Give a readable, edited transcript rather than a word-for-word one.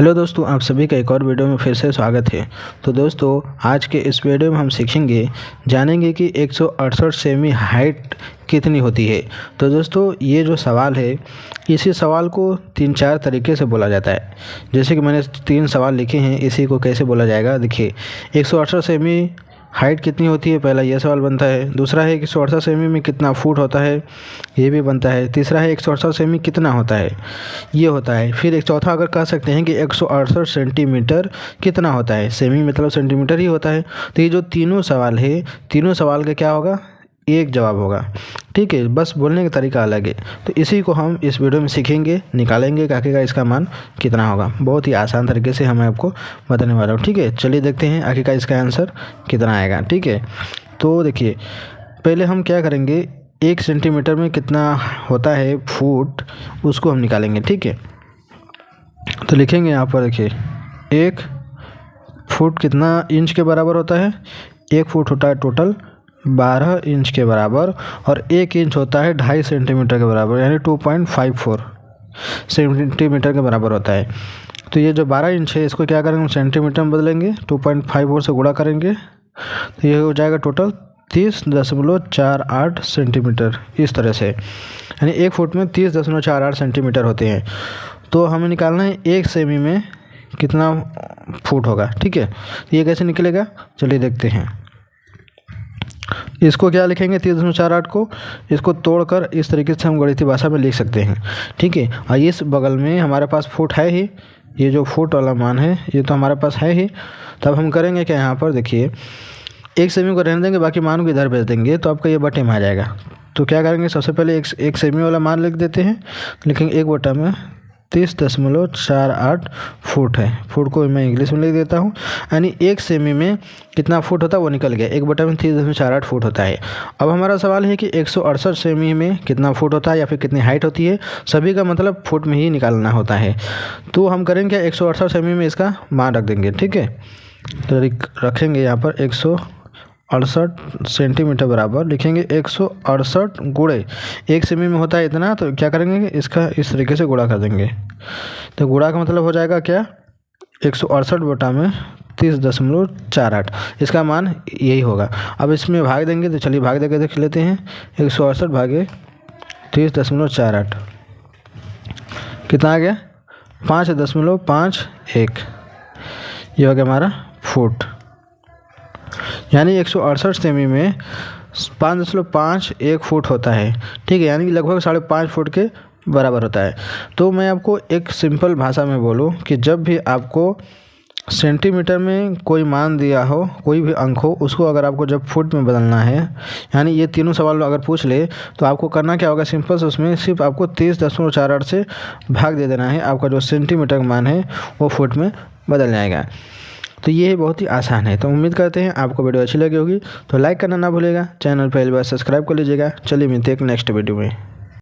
Hello दोस्तों, आप सभी का एक और वीडियो में फिर से स्वागत है। तो दोस्तों, आज के इस वीडियो में हम जानेंगे कि 168 सेमी हाइट कितनी होती है। तो दोस्तों, ये जो सवाल है, इसी सवाल को 3-4 तरीके से बोला जाता है। जैसे कि मैंने 3 सवाल लिखे हैं, इसी को कैसे बोला जाएगा। देखिए, 168 सेमी हाइट कितनी होती है, पहला ये सवाल बनता है। दूसरा है 168 सेमी में कितना फुट होता है, ये भी बनता है। तीसरा है 168 सेमी कितना होता है, ये होता है। फिर एक चौथा अगर कह सकते हैं कि 168 सेंटीमीटर कितना होता है। सेमी मतलब सेंटीमीटर ही होता है। तो ये जो तीनों सवाल है, तीनों सवाल का क्या होगा, एक जवाब होगा। ठीक है, बस बोलने का तरीका अलग है। तो इसी को हम इस वीडियो में सीखेंगे, निकालेंगे कि आखिरकार इसका मान कितना होगा। बहुत ही आसान तरीके से मैं आपको बताने वाला हूँ। ठीक है, चलिए देखते हैं आखिरकार इसका आंसर कितना आएगा। ठीक है, तो देखिए, पहले हम क्या करेंगे, 1 सेंटीमीटर में कितना होता है फुट, उसको हम निकालेंगे। ठीक है, तो लिखेंगे यहाँ पर, देखिए 1 फुट कितना इंच के बराबर होता है। 1 फुट होता है टोटल 12 इंच के बराबर, और 1 इंच होता है 2.5 सेंटीमीटर के बराबर, यानी 2.54 सेंटीमीटर के बराबर होता है। तो ये जो 12 इंच है, इसको क्या करेंगे, सेंटीमीटर में बदलेंगे, 2.54 से गुणा करेंगे, तो ये हो जाएगा टोटल 30.48 सेंटीमीटर। इस तरह से, यानी 1 फुट में 30.48 सेंटीमीटर होते हैं। तो हमें निकालना है 1 सेमी में कितना फुट होगा। ठीक है, तो ये कैसे निकलेगा, चलिए देखते हैं। इसको क्या लिखेंगे, 30.48 को इसको तोड़कर इस तरीके से हम गणितीय भाषा में लिख सकते हैं। ठीक है, और इस बगल में हमारे पास फुट है ही, ये जो फुट वाला मान है ये तो हमारे पास है ही। तब हम करेंगे क्या, यहाँ पर देखिए 1 सेमी को रहने देंगे, बाकी मान को इधर भेज देंगे, तो आपका ये बटे में आ जाएगा। तो क्या करेंगे, सबसे पहले एक सेमी वाला मान लिख देते हैं। लिखेंगे 1 बटा में 30.48 फुट है। फुट को मैं इंग्लिश में लिख देता हूँ, यानी 1 सेमी में कितना फुट होता है वो निकल गया। 1 बटा में 30.48 फुट होता है। अब हमारा सवाल है कि 168 सेमी में कितना फुट होता है, या फिर कितनी हाइट होती है। सभी का मतलब फुट में ही निकालना होता है। तो हम करेंगे 168 सेमी में इसका मान रख देंगे। ठीक है, तो रखेंगे यहाँ पर 168 सेंटीमीटर बराबर, लिखेंगे 168 गुणे 1 सेमी में होता है इतना, तो क्या करेंगे, इसका इस तरीके से गुणा कर देंगे। तो गुणा का मतलब हो जाएगा क्या, 168 बटा में 30.48, इसका मान यही होगा। अब इसमें भाग देंगे, तो चलिए भाग देकर देख लेते हैं। 168 भागे 30.48 कितना आ गया, 5.51। ये हो गया हमारा फुट, यानी 168 सेमी में 5.51 फुट होता है। ठीक है, यानी कि लगभग 5.5 फुट के बराबर होता है। तो मैं आपको एक सिंपल भाषा में बोलूँ कि जब भी आपको सेंटीमीटर में कोई मान दिया हो, कोई भी अंक हो, उसको अगर आपको जब फुट में बदलना है, यानी ये तीनों सवाल अगर पूछ ले, तो आपको करना क्या होगा, सिंपल से उसमें सिर्फ आपको 30.48 से भाग दे देना है। आपका जो सेंटीमीटर का मान है वो फुट में बदल जाएगा। तो ये बहुत ही आसान है। तो उम्मीद करते हैं आपको वीडियो अच्छी लगी होगी। तो लाइक करना ना भूलिएगा, चैनल पहली बार सब्सक्राइब कर लीजिएगा। चलिए मिलते हैं एक नेक्स्ट वीडियो में।